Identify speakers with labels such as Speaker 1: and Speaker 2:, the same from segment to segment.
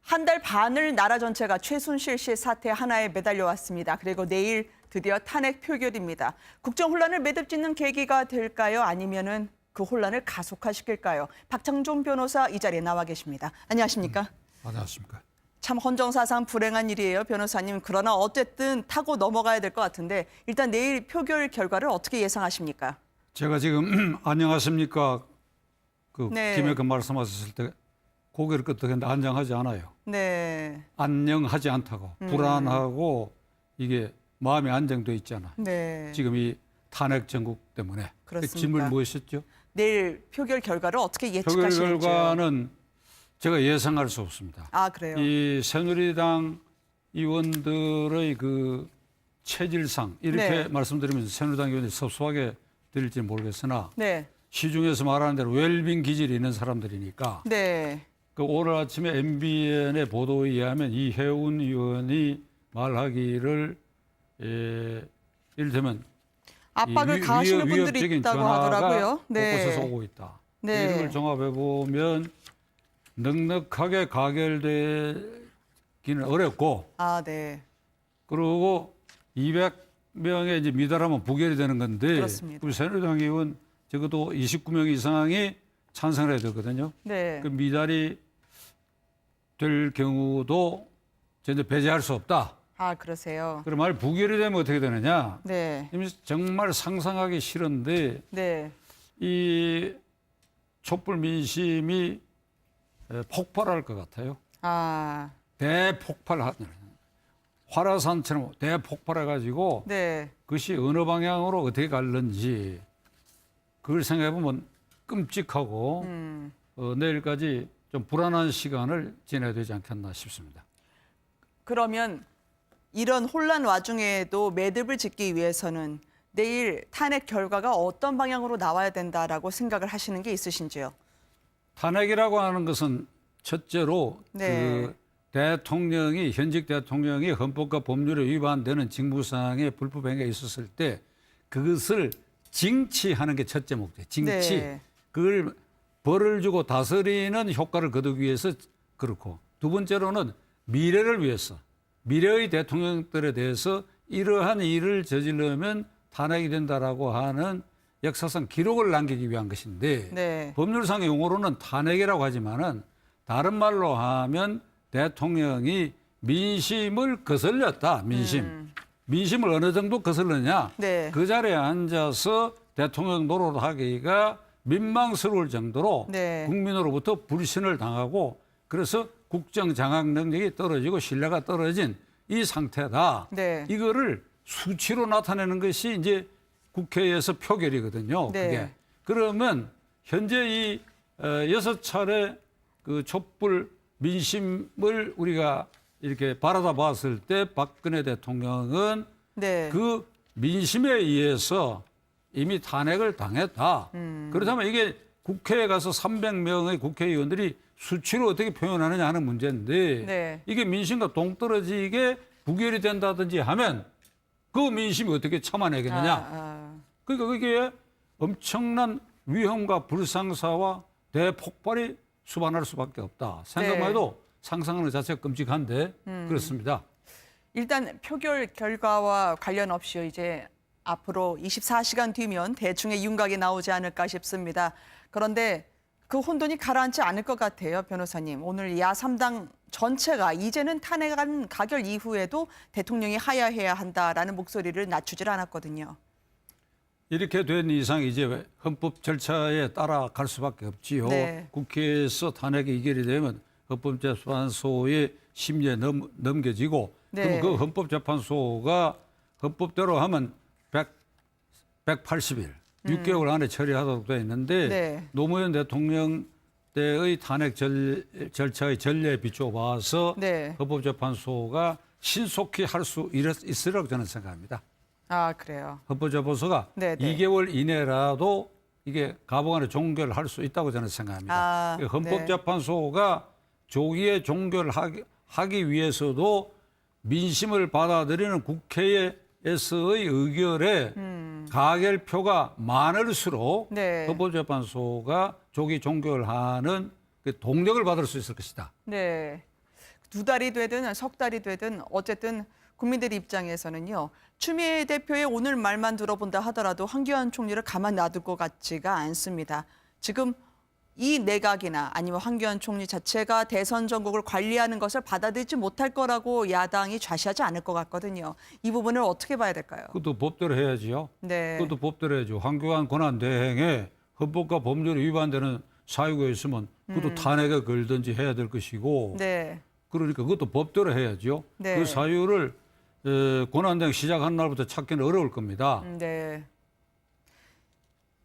Speaker 1: 한 달 반을 나라 전체가 최순실 씨 사태 하나에 매달려 왔습니다. 그리고 내일 드디어 탄핵 표결입니다. 국정 혼란을 매듭짓는 계기가 될까요? 아니면은 그 혼란을 가속화시킬까요? 박창종 변호사 이 자리에 나와 계십니다. 안녕하십니까?
Speaker 2: 안녕하십니까?
Speaker 1: 참 헌정사상 불행한 일이에요, 변호사님. 그러나 어쨌든 타고 넘어가야 될 것 같은데 일단 내일 표결 결과를 어떻게 예상하십니까?
Speaker 2: 제가 지금 안녕하십니까?
Speaker 1: 네.
Speaker 2: 김에 그 말씀하셨을 때 고개를 끄덕였는데 안녕하지 않아요.
Speaker 1: 네.
Speaker 2: 안녕하지 않다고 불안하고 이게 마음이 안정돼 있잖아.
Speaker 1: 네.
Speaker 2: 지금 이 탄핵 전국 때문에.
Speaker 1: 그렇습니까?
Speaker 2: 질문 무엇이었죠?
Speaker 1: 내일 표결 결과를 어떻게
Speaker 2: 표결
Speaker 1: 예측하시는지요?
Speaker 2: 결과는 제가 예상할 수 없습니다.
Speaker 1: 아, 그래요?
Speaker 2: 이 새누리당 의원들의 그 체질상 이렇게
Speaker 1: 네.
Speaker 2: 말씀드리면서 새누리당 의원이 섭섭하게 들릴지 모르겠으나
Speaker 1: 네.
Speaker 2: 시중에서 말하는 대로 웰빙 기질이 있는 사람들이니까
Speaker 1: 네.
Speaker 2: 그 오늘 아침에 MBN의 보도에 의하면 이혜훈 의원이 말하기를 이를테면
Speaker 1: 압박을 가하시는 분들이
Speaker 2: 위협적인
Speaker 1: 있다고
Speaker 2: 전화가
Speaker 1: 하더라고요.
Speaker 2: 곳곳에서 오고 있다.
Speaker 1: 네.
Speaker 2: 이런 걸 종합해 보면 넉넉하게 가결되기는 어렵고
Speaker 1: 아, 네.
Speaker 2: 그리고 200명에 이제 미달하면 부결이 되는 건데
Speaker 1: 그렇습니다.
Speaker 2: 우리 새누리당 의원 적어도 29명 이상이 찬성을 해야 되거든요.
Speaker 1: 네.
Speaker 2: 그 미달이 될 경우도 전혀 배제할 수 없다.
Speaker 1: 아, 그러세요.
Speaker 2: 그럼 만약 부결이 되면 어떻게 되느냐?
Speaker 1: 네.
Speaker 2: 정말 상상하기 싫은데
Speaker 1: 네.
Speaker 2: 이 촛불 민심이 폭발할 것 같아요.
Speaker 1: 아,
Speaker 2: 화라산처럼 대폭발해가지고
Speaker 1: 네.
Speaker 2: 그것이 어느 방향으로 어떻게 갈는지 그걸 생각해보면 끔찍하고 내일까지 좀 불안한 시간을 지내야 되지 않겠나 싶습니다.
Speaker 1: 그러면 이런 혼란 와중에도 매듭을 짓기 위해서는 내일 탄핵 결과가 어떤 방향으로 나와야 된다라고 생각을 하시는 게 있으신지요?
Speaker 2: 탄핵이라고 하는 것은 첫째로
Speaker 1: 네.
Speaker 2: 그 대통령이 현직 대통령이 헌법과 법률에 위반되는 직무상의 불법 행위가 있었을 때 그것을 징치하는 게 첫째 목적. 징치.
Speaker 1: 네.
Speaker 2: 그걸 벌을 주고 다스리는 효과를 거두기 위해서 그렇고 두 번째로는 미래를 위해서 미래의 대통령들에 대해서 이러한 일을 저지르면 탄핵이 된다라고 하는 역사상 기록을 남기기 위한 것인데
Speaker 1: 네.
Speaker 2: 법률상의 용어로는 탄핵이라고 하지만은 다른 말로 하면 대통령이 민심을 거슬렸다. 민심을 어느 정도 거슬렀냐.
Speaker 1: 네.
Speaker 2: 그 자리에 앉아서 대통령 노릇하기가 민망스러울 정도로
Speaker 1: 네.
Speaker 2: 국민으로부터 불신을 당하고 그래서 국정 장악 능력이 떨어지고 신뢰가 떨어진 이 상태다.
Speaker 1: 네.
Speaker 2: 이거를 수치로 나타내는 것이 이제 국회에서 표결이거든요.
Speaker 1: 네.
Speaker 2: 그게. 그러면 현재 이 6차례 그 촛불 민심을 우리가 이렇게 바라다 봤을 때 박근혜 대통령은
Speaker 1: 네.
Speaker 2: 그 민심에 의해서 이미 탄핵을 당했다. 그렇다면 이게 국회에 가서 300명의 국회의원들이 수치로 어떻게 표현하느냐 하는 문제인데
Speaker 1: 네.
Speaker 2: 이게 민심과 동떨어지게 부결이 된다든지 하면 그 민심이 어떻게 참아내겠느냐. 그러니까 그게 엄청난 위험과 불상사와 대폭발이 수반할 수밖에 없다. 생각만 해도 상상하는 자체가 끔찍한데 그렇습니다.
Speaker 1: 일단 표결 결과와 관련 없이 이제 앞으로 24시간 뒤면 대충의 윤곽이 나오지 않을까 싶습니다. 그런데 그 혼돈이 가라앉지 않을 것 같아요, 변호사님. 오늘 야3당 전체가 이제는 탄핵안 가결 이후에도 대통령이 하야해야 한다라는 목소리를 낮추질 않았거든요.
Speaker 2: 이렇게 된 이상 이제 헌법 절차에 따라갈 수밖에 없지요.
Speaker 1: 네.
Speaker 2: 국회에서 탄핵이 의결이 되면 헌법재판소의 심리에 넘겨지고
Speaker 1: 네.
Speaker 2: 그럼 그 헌법재판소가 헌법대로 하면 180일, 6개월 안에 처리하도록 되어 있는데
Speaker 1: 네.
Speaker 2: 노무현 대통령 때의 탄핵 절차의 전례에 비추어 봐서
Speaker 1: 네.
Speaker 2: 헌법재판소가 신속히 할 수 있으라고 저는 생각합니다.
Speaker 1: 아, 그래요.
Speaker 2: 헌법재판소가
Speaker 1: 네, 네.
Speaker 2: 2개월 이내라도 이게 가부간에 종결할 수 있다고 저는 생각합니다.
Speaker 1: 아,
Speaker 2: 헌법재판소가 조기에 종결하기 위해서도 민심을 받아들이는 국회에서의 의결에 가결표가 많을수록
Speaker 1: 네.
Speaker 2: 헌법재판소가 조기 종결하는 그 동력을 받을 수 있을 것이다.
Speaker 1: 네. 2달이 되든 석 달이 되든 어쨌든 국민들 입장에서는요. 추미애 대표의 오늘 말만 들어본다 하더라도 황교안 총리를 가만 놔둘 것 같지가 않습니다. 지금 이 내각이나 아니면 황교안 총리 자체가 대선 전국을 관리하는 것을 받아들이지 못할 거라고 야당이 좌시하지 않을 것 같거든요. 이 부분을 어떻게 봐야 될까요?
Speaker 2: 그것도 법대로 해야지요.
Speaker 1: 네.
Speaker 2: 그것도 법대로 해야죠. 황교안 권한 대행에 헌법과 법률에 위반되는 사유가 있으면 그것도 탄핵에 걸든지 해야 될 것이고
Speaker 1: 네.
Speaker 2: 그러니까 그것도 법대로 해야죠.
Speaker 1: 네.
Speaker 2: 그 사유를 권한대행 시작한 날부터 찾기는 어려울 겁니다.
Speaker 1: 네.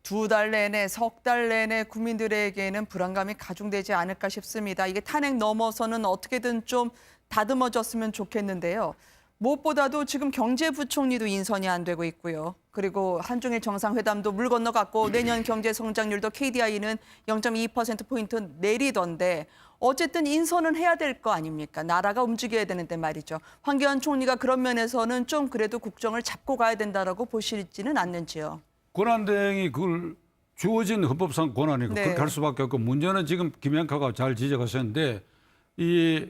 Speaker 1: 2달 내내, 석 달 내내 국민들에게는 불안감이 가중되지 않을까 싶습니다. 이게 탄핵 넘어서는 어떻게든 좀 다듬어졌으면 좋겠는데요. 무엇보다도 지금 경제부총리도 인선이 안 되고 있고요. 그리고 한중일 정상회담도 물 건너갔고 내년 경제 성장률도 KDI는 0.2%포인트 내리던데 어쨌든 인선은 해야 될 거 아닙니까? 나라가 움직여야 되는데 말이죠. 황교안 총리가 그런 면에서는 좀 그래도 국정을 잡고 가야 된다라고 보시지는 않는지요.
Speaker 2: 권한대행이 그걸 주어진 헌법상 권한이고
Speaker 1: 네.
Speaker 2: 그렇게 할 수밖에 없고 문제는 지금 김영카가 잘 지적하셨는데 이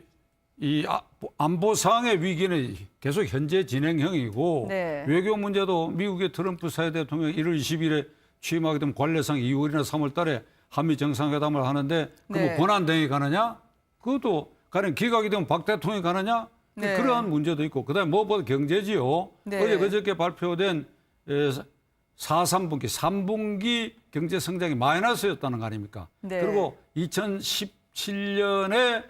Speaker 2: 안보상의 위기는 계속 현재 진행형이고
Speaker 1: 네.
Speaker 2: 외교 문제도 미국의 트럼프 사회 대통령이 1월 20일에 취임하게 되면 관례상 2월이나 3월 달에 한미 정상회담을 하는데 그뭐
Speaker 1: 네.
Speaker 2: 권한대행이 가느냐? 그것도 가령 기각이 되면 박 대통령이 가느냐?
Speaker 1: 네.
Speaker 2: 그러한 문제도 있고 그다음에 무엇보다 경제지요.
Speaker 1: 네.
Speaker 2: 어제 그저께 발표된 4.3분기, 3분기 경제 성장이 마이너스였다는 거 아닙니까?
Speaker 1: 네.
Speaker 2: 그리고 2017년에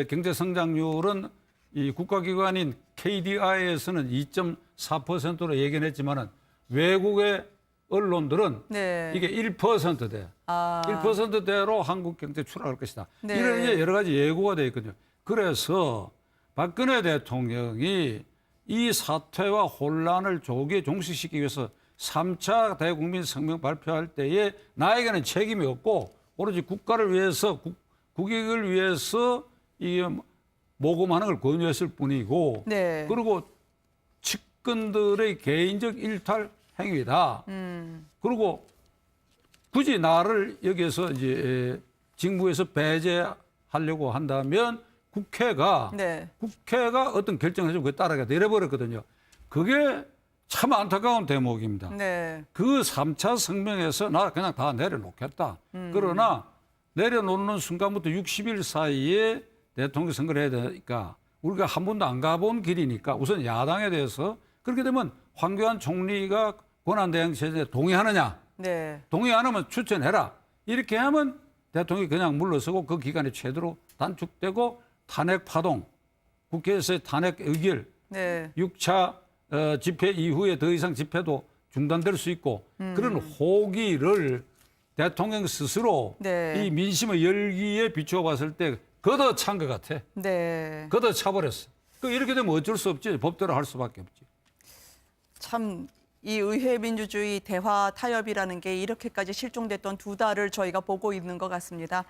Speaker 2: 경제 성장률은 이 국가기관인 KDI에서는 2.4%로 예견했지만은 외국의 언론들은
Speaker 1: 네.
Speaker 2: 이게 1%대,
Speaker 1: 아.
Speaker 2: 1%대로 한국 경제 추락할 것이다.
Speaker 1: 네.
Speaker 2: 이런 이제 여러 가지 예고가 되어 있거든요. 그래서 박근혜 대통령이 이 사태와 혼란을 조기에 종식시키기 위해서 3차 대국민 성명 발표할 때에 나에게는 책임이 없고 오로지 국가를 위해서 국익을 위해서 이 모금하는 걸 권유했을 뿐이고
Speaker 1: 네.
Speaker 2: 그리고 측근들의 개인적 일탈 행위다. 그리고 굳이 나를 여기에서 이제 직무에서 배제하려고 한다면 국회가 어떤 결정을 해주고 그에 따라가야 돼 이래버렸거든요. 그게 참 안타까운 대목입니다.
Speaker 1: 네.
Speaker 2: 그 3차 성명에서 나 그냥 다 내려놓겠다. 그러나 내려놓는 순간부터 60일 사이에 대통령 선거를 해야 되니까 우리가 한 번도 안 가본 길이니까 우선 야당에 대해서 그렇게 되면 황교안 총리가 권한대행 체제에 동의하느냐.
Speaker 1: 네.
Speaker 2: 동의 안 하면 추천해라. 이렇게 하면 대통령이 그냥 물러서고 그 기간이 최대로 단축되고 탄핵 파동, 국회에서의 탄핵 의결,
Speaker 1: 네.
Speaker 2: 6차 집회 이후에 더 이상 집회도 중단될 수 있고 그런 호기를 대통령 스스로
Speaker 1: 네.
Speaker 2: 이 민심의 열기에 비추어 봤을 때 걷어찬 것 같아.
Speaker 1: 네.
Speaker 2: 걷어차버렸어. 이렇게 되면 어쩔 수 없지. 법대로 할 수밖에 없지.
Speaker 1: 참 이 의회 민주주의 대화 타협이라는 게 이렇게까지 실종됐던 2달을 저희가 보고 있는 것 같습니다.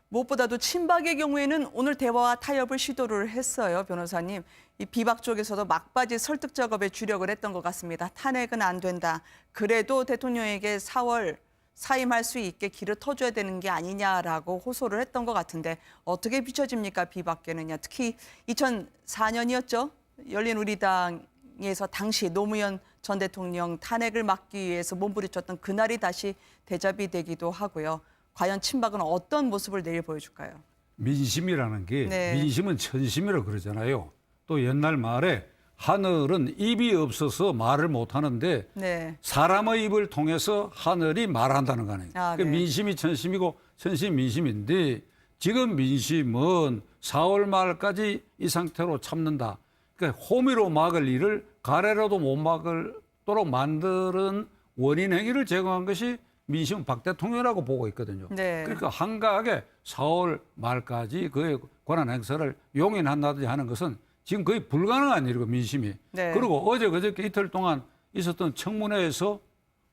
Speaker 1: 무엇보다도 친박의 경우에는 오늘 대화와 타협을 시도를 했어요, 변호사님. 이 비박 쪽에서도 막바지 설득 작업에 주력을 했던 것 같습니다. 탄핵은 안 된다. 그래도 대통령에게 4월 사임할 수 있게 길을 터줘야 되는 게 아니냐라고 호소를 했던 것 같은데 어떻게 비춰집니까, 비박계는요. 특히 2004년이었죠. 열린우리당에서 당시 노무현 전 대통령 탄핵을 막기 위해서 몸부림쳤던 그날이 다시 대접이 되기도 하고요. 과연 친박은 어떤 모습을 내일 보여줄까요?
Speaker 2: 민심이라는 게
Speaker 1: 네.
Speaker 2: 민심은 천심이라고 그러잖아요. 또 옛날 말에 하늘은 입이 없어서 말을 못하는데
Speaker 1: 네.
Speaker 2: 사람의 입을 통해서 하늘이 말한다는 거 아니에요.
Speaker 1: 아,
Speaker 2: 그러니까
Speaker 1: 네.
Speaker 2: 민심이 천심이고 천심이 민심인데 지금 민심은 4월 말까지 이 상태로 참는다. 그러니까 호미로 막을 일을 가래로도 못 막도록 만드는 원인 행위를 제공한 것이 민심은 박 대통령이라고 보고 있거든요.
Speaker 1: 네.
Speaker 2: 그러니까 한가하게 4월 말까지 그의 권한 행사를 용인한다든지 하는 것은 지금 거의 불가능한 일이고 민심이.
Speaker 1: 네.
Speaker 2: 그리고 어제 그저께 이틀 동안 있었던 청문회에서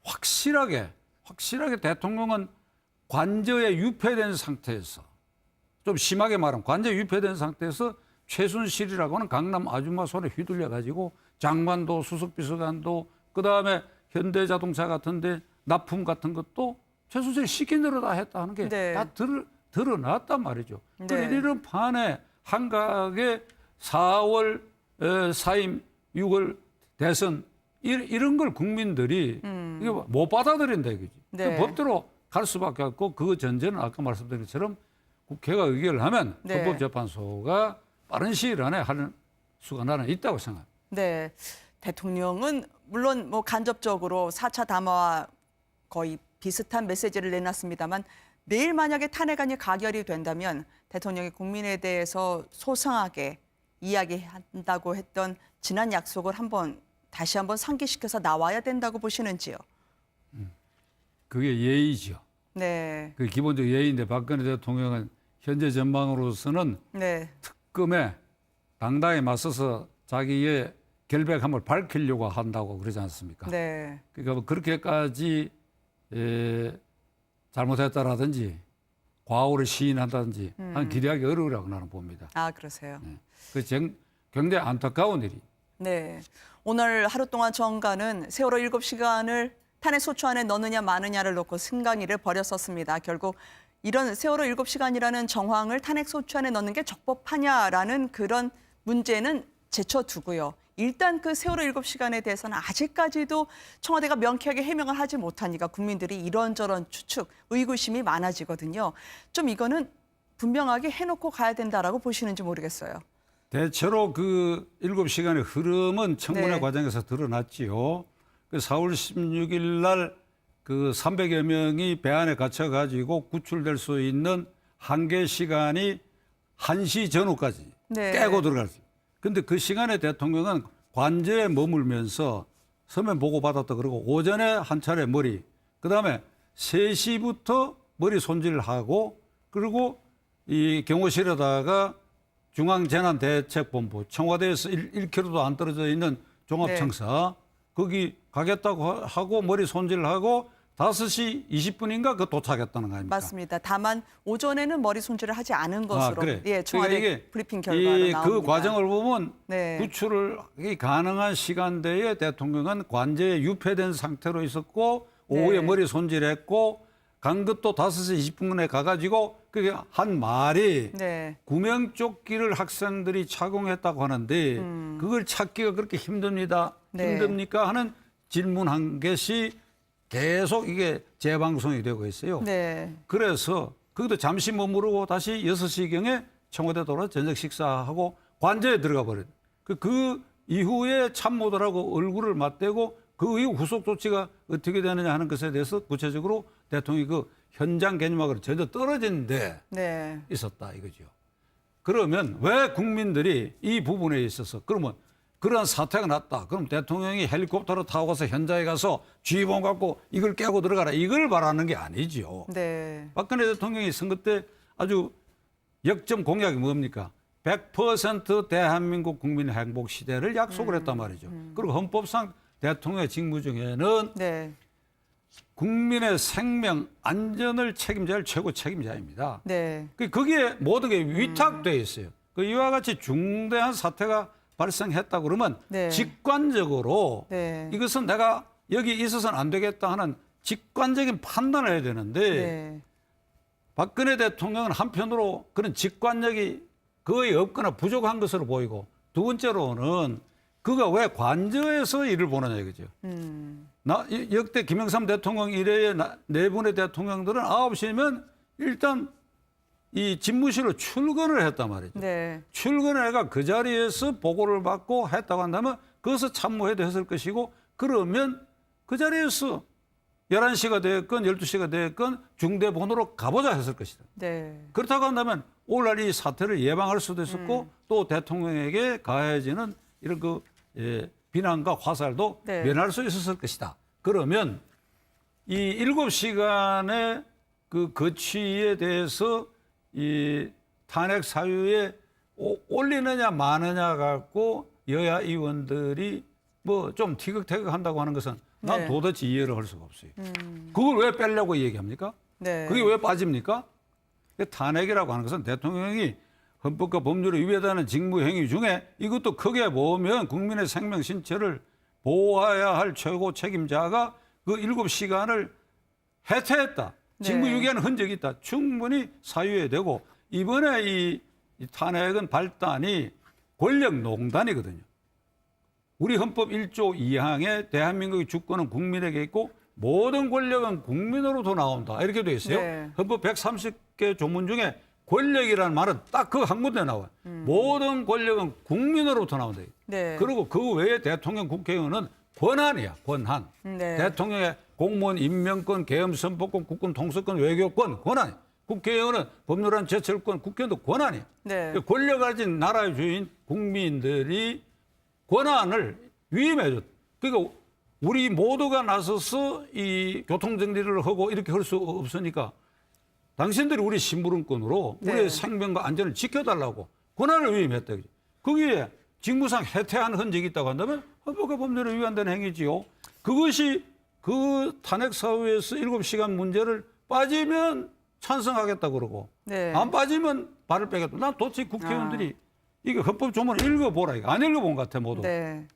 Speaker 2: 확실하게 대통령은 관저에 유폐된 상태에서 좀 심하게 말하면 관저에 유폐된 상태에서 최순실이라고 하는 강남 아줌마 손에 휘둘려 가지고 장관도 수석비서관도 그다음에 현대자동차 같은데 납품 같은 것도 최순실이 시킨 대로 다 했다 하는 게 다
Speaker 1: 네.
Speaker 2: 드러났단 말이죠.
Speaker 1: 네.
Speaker 2: 그런데 이런 판에 한각의 4월 사임, 6월 대선 이런 걸 국민들이 이게 못 받아들인다 이거지.
Speaker 1: 네.
Speaker 2: 그 법대로 갈 수밖에 없고 그 전제는 아까 말씀드린 것처럼 국회가 의결을 하면
Speaker 1: 네.
Speaker 2: 헌법재판소가 빠른 시일 안에 하는 수가 나는 있다고 생각합니다.
Speaker 1: 네. 대통령은 물론 뭐 간접적으로 4차 담화와 거의 비슷한 메시지를 내놨습니다만 내일 만약에 탄핵안이 가결이 된다면 대통령이 국민에 대해서 소상하게 이야기한다고 했던 지난 약속을 다시 한번 상기시켜서 나와야 된다고 보시는지요?
Speaker 2: 그게 예의죠.
Speaker 1: 네.
Speaker 2: 그 기본적 예의인데 박근혜 대통령은 현재 전망으로서는
Speaker 1: 네.
Speaker 2: 특검에 당당히 맞서서 자기의 결백함을 밝히려고 한다고 그러지 않습니까?
Speaker 1: 네.
Speaker 2: 그러니까 뭐 그렇게까지 잘못했다라든지 과오를 시인한다든지 한 기대하기 어려우라고 나는 봅니다.
Speaker 1: 아, 그러세요.
Speaker 2: 네. 그 굉장히 안타까운 일이.
Speaker 1: 네. 오늘 하루 동안 정가는 세월호 7시간을 탄핵 소추안에 넣느냐 마느냐를 놓고 승강이를 벌였었습니다. 결국 이런 세월호 7시간이라는 정황을 탄핵 소추안에 넣는 게 적법하냐라는 그런 문제는 제쳐두고요. 일단 그 세월호 7시간에 대해서는 아직까지도 청와대가 명쾌하게 해명을 하지 못하니까 국민들이 이런저런 추측, 의구심이 많아지거든요. 좀 이거는 분명하게 해놓고 가야 된다라고 보시는지 모르겠어요.
Speaker 2: 대체로 그 7시간의 흐름은 청문회
Speaker 1: 네.
Speaker 2: 과정에서 드러났지요. 그 4월 16일 날 그 300여 명이 배 안에 갇혀가지고 구출될 수 있는 한계 시간이 1시 전후까지
Speaker 1: 네.
Speaker 2: 깨고 들어갔어요. 근데 그 시간에 대통령은 관저에 머물면서 서면 보고받았다 그러고 오전에 한 차례 머리, 그다음에 3시부터 머리 손질하고 그리고 이 경호실에다가 중앙재난대책본부 청와대에서 1km도 안 떨어져 있는 종합청사 거기 가겠다고 하고 머리 손질을 하고 5시 20분인가 그 도착했다는 거 아닙니까?
Speaker 1: 맞습니다. 다만 오전에는 머리 손질을 하지 않은 것으로
Speaker 2: 그래.
Speaker 1: 예, 청와대
Speaker 2: 그러니까 이게
Speaker 1: 브리핑 결과로 나옵니다.
Speaker 2: 그 과정을 보면
Speaker 1: 네.
Speaker 2: 구출이 가능한 시간대에 대통령은 관제에 유폐된 상태로 있었고 오후에
Speaker 1: 네.
Speaker 2: 머리 손질했고 간 것도 5시 20분에 가가지고 그게 한 말이
Speaker 1: 네.
Speaker 2: 구명조끼를 학생들이 착용했다고 하는데 그걸 찾기가 그렇게 힘듭니다.
Speaker 1: 네.
Speaker 2: 힘듭니까? 하는 질문 한 개씩 계속 이게 재방송이 되고 있어요.
Speaker 1: 네.
Speaker 2: 그래서 거기도 잠시 머무르고 다시 6시경에 청와대 돌아 저녁 식사하고 관저에 들어가 버려요. 그 이후에 참모들하고 얼굴을 맞대고 그 이후 후속 조치가 어떻게 되느냐 하는 것에 대해서 구체적으로 대통령이 그 현장 개념하고 전혀 떨어진 데
Speaker 1: 네.
Speaker 2: 있었다 이거죠. 그러면 왜 국민들이 이 부분에 있어서 그러면 그러한 사태가 났다. 그럼 대통령이 헬리콥터로 타고 가서 현장에 가서 쥐봉 갖고 이걸 깨고 들어가라. 이걸 바라는 게 아니죠.
Speaker 1: 네.
Speaker 2: 박근혜 대통령이 선거 때 아주 역점 공약이 뭡니까? 100% 대한민국 국민의 행복 시대를 약속을 했단 말이죠. 그리고 헌법상 대통령의 직무 중에는
Speaker 1: 네.
Speaker 2: 국민의 생명 안전을 책임져야 할 최고 책임자입니다.
Speaker 1: 네.
Speaker 2: 거기에 모든 게 위탁되어 있어요. 이와 같이 중대한 사태가 발생했다 그러면
Speaker 1: 네.
Speaker 2: 직관적으로
Speaker 1: 네.
Speaker 2: 이것은 내가 여기 있어서는 안 되겠다 하는 직관적인 판단을 해야 되는데
Speaker 1: 네.
Speaker 2: 박근혜 대통령은 한편으로 그런 직관력이 거의 없거나 부족한 것으로 보이고 두 번째로는 그가 왜 관저에서 일을 보느냐 이거죠. 역대 김영삼 대통령 이래의 네 분의 대통령들은 9시면 일단 이 집무실로 출근을 했단 말이죠.
Speaker 1: 네.
Speaker 2: 출근을 해가 그 자리에서 보고를 받고 했다고 한다면 그것을 참모해도 했을 것이고 그러면 그 자리에서 11시가 됐건 12시가 됐건 중대본으로 가보자 했을 것이다.
Speaker 1: 네.
Speaker 2: 그렇다고 한다면 오늘날 이 사태를 예방할 수도 있었고 또 대통령에게 가해지는 이런 비난과 화살도
Speaker 1: 네.
Speaker 2: 면할 수 있었을 것이다. 그러면 이 7시간의 그 거취에 대해서 이 탄핵 사유에 올리느냐 마느냐 갖고 여야 의원들이 뭐 좀 티격태격한다고 하는 것은 난
Speaker 1: 네.
Speaker 2: 도대체 이해를 할 수가 없어요. 그걸 왜 빼려고 얘기합니까?
Speaker 1: 네.
Speaker 2: 그게 왜 빠집니까? 탄핵이라고 하는 것은 대통령이 헌법과 법률에 위배되는 직무행위 중에 이것도 크게 보면 국민의 생명 신체를 보호해야 할 최고 책임자가 그 7시간을 해체했다.
Speaker 1: 네.
Speaker 2: 직무유기하는 흔적이 있다. 충분히 사유해야 되고 이번에 이 이 탄핵은 발단이 권력농단이거든요. 우리 헌법 1조 2항에 대한민국의 주권은 국민에게 있고 모든 권력은 국민으로부터 나온다. 이렇게 돼 있어요.
Speaker 1: 네.
Speaker 2: 헌법 130개 조문 중에 권력이라는 말은 딱 그 한 군데 나와요. 모든 권력은 국민으로부터 나온다.
Speaker 1: 네.
Speaker 2: 그리고 그 외에 대통령, 국회의원은 권한이야, 권한.
Speaker 1: 네.
Speaker 2: 대통령의 공무원 임명권, 계엄 선포권, 국군 통수권, 외교권, 권한. 국회의원은 법률안 제철권, 국회의원도 권한이야.
Speaker 1: 네.
Speaker 2: 권력 가진 나라의 주인 국민들이 권한을 위임해줬다. 그러니까 우리 모두가 나서서 이 교통정리를 하고 이렇게 할 수 없으니까 당신들이 우리 심부름꾼으로
Speaker 1: 네.
Speaker 2: 우리의 생명과 안전을 지켜달라고 권한을 위임했다. 거기에 직무상 해태한 흔적이 있다고 한다면 헌법과 법률에 위반되는 행위지요. 그것이 그 탄핵 사후에서 7시간 문제를 빠지면 찬성하겠다 그러고
Speaker 1: 네.
Speaker 2: 안 빠지면 발을 빼겠다. 난 도대체 국회의원들이 이거 헌법 조문을 읽어보라. 이거 안 읽어본 것 같아 모두.
Speaker 1: 네.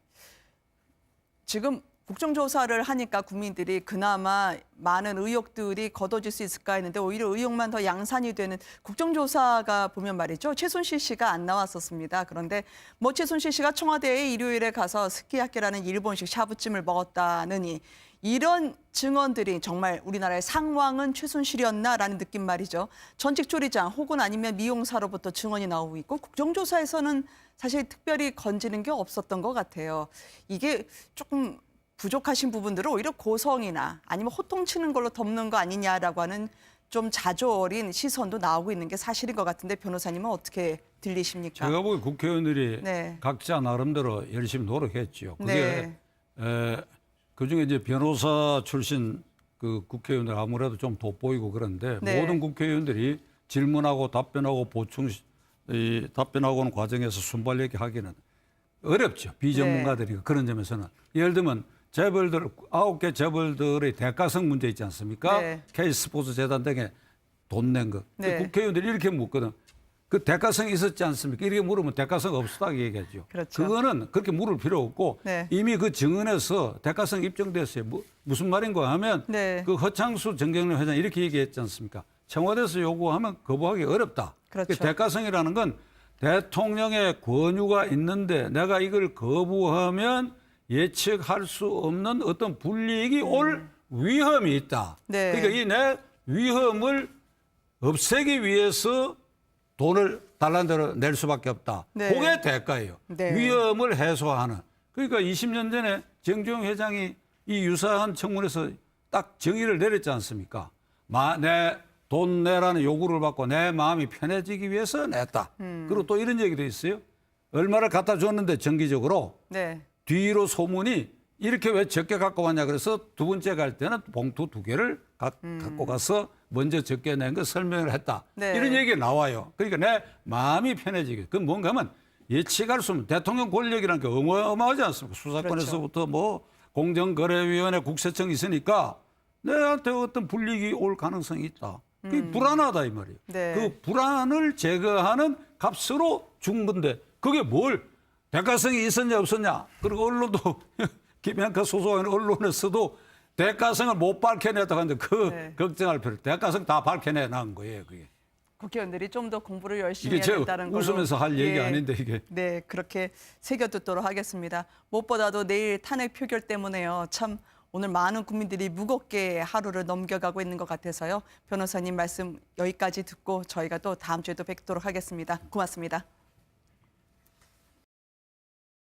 Speaker 1: 지금 국정조사를 하니까 국민들이 그나마 많은 의혹들이 걷어질 수 있을까 했는데 오히려 의혹만 더 양산이 되는 국정조사가 보면 말이죠. 최순실 씨가 안 나왔었습니다. 그런데 뭐 최순실 씨가 청와대에 일요일에 가서 스키야키라는 일본식 샤브찜을 먹었다느니 이런 증언들이 정말 우리나라의 상왕은 최순실이었나라는 느낌 말이죠. 전직 조리장 혹은 아니면 미용사로부터 증언이 나오고 있고 국정조사에서는 사실 특별히 건지는 게 없었던 것 같아요. 이게 조금 부족하신 부분들을 오히려 고성이나 아니면 호통치는 걸로 덮는 거 아니냐라고 하는 좀 자조 어린 시선도 나오고 있는 게 사실인 것 같은데 변호사님은 어떻게 들리십니까?
Speaker 2: 제가 보기엔 국회의원들이
Speaker 1: 네.
Speaker 2: 각자 나름대로 열심히 노력했죠. 그게
Speaker 1: 네.
Speaker 2: 그중에 이제 변호사 출신 그 국회의원들 아무래도 좀 돋보이고 그런데
Speaker 1: 네.
Speaker 2: 모든 국회의원들이 질문하고 답변하고 답변하고 오는 과정에서 순발력이 하기는 어렵죠. 비전문가들이 그런 점에서는 예를 들면 재벌들 9개 재벌들의 대가성 문제 있지 않습니까?
Speaker 1: 네.
Speaker 2: K스포츠 재단 등에 돈 낸 거.
Speaker 1: 네.
Speaker 2: 국회의원들이 이렇게 묻거든. 그 대가성이 있었지 않습니까? 이렇게 물으면 대가성 없었다고 얘기하죠.
Speaker 1: 그렇죠.
Speaker 2: 그거는 그렇게 물을 필요 없고
Speaker 1: 네.
Speaker 2: 이미 그 증언에서 대가성 입증됐어요. 무슨 말인가 하면
Speaker 1: 네.
Speaker 2: 그 허창수 정경련 회장 이렇게 얘기했지 않습니까? 청와대에서 요구하면 거부하기 어렵다.
Speaker 1: 그렇죠.
Speaker 2: 그 대가성이라는 건 대통령의 권유가 있는데 내가 이걸 거부하면 예측할 수 없는 어떤 불이익이 올 위험이 있다.
Speaker 1: 네.
Speaker 2: 그러니까 이 내 위험을 없애기 위해서 돈을 달란 대로 낼 수밖에 없다.
Speaker 1: 네.
Speaker 2: 그게 대가예요.
Speaker 1: 네.
Speaker 2: 위험을 해소하는. 그러니까 20년 전에 정주영 회장이 이 유사한 청문회에서 딱 정의를 내렸지 않습니까? 내 돈 내라는 요구를 받고 내 마음이 편해지기 위해서 냈다. 그리고 또 이런 얘기도 있어요. 얼마를 갖다 줬는데 정기적으로
Speaker 1: 네.
Speaker 2: 뒤로 소문이 이렇게 왜 적게 갖고 왔냐 그래서 두 번째 갈 때는 봉투 2개를 갖고 가서 먼저 적게 낸 거 설명을 했다.
Speaker 1: 네.
Speaker 2: 이런 얘기가 나와요. 그러니까 내 마음이 편해지게. 그건 뭔가 하면 예측할 수 없는 대통령 권력이라는 게 어마어마하지 않습니까? 수사권에서부터 뭐 공정거래위원회 국세청 있으니까 내한테 어떤 불이익이 올 가능성이 있다. 그게 불안하다 이 말이에요.
Speaker 1: 네.
Speaker 2: 그 불안을 제거하는 값으로 준 건데 그게 뭘 대가성이 있었냐 없었냐. 그리고 언론도 김양카 소속하는 언론에서도 대가성을 못 밝혀냈다고 하는데 그
Speaker 1: 네.
Speaker 2: 걱정할 필요. 대가성 다 밝혀내는 거예요. 그게.
Speaker 1: 국회의원들이 좀 더 공부를 열심히
Speaker 2: 이게
Speaker 1: 해야
Speaker 2: 저
Speaker 1: 된다는 걸로.
Speaker 2: 웃으면서 할 얘기
Speaker 1: 예.
Speaker 2: 아닌데 이게.
Speaker 1: 네, 그렇게 새겨듣도록 하겠습니다. 무엇보다도 내일 탄핵 표결 때문에요. 참 오늘 많은 국민들이 무겁게 하루를 넘겨가고 있는 것 같아서요. 변호사님 말씀 여기까지 듣고 저희가 또 다음 주에도 뵙도록 하겠습니다. 고맙습니다.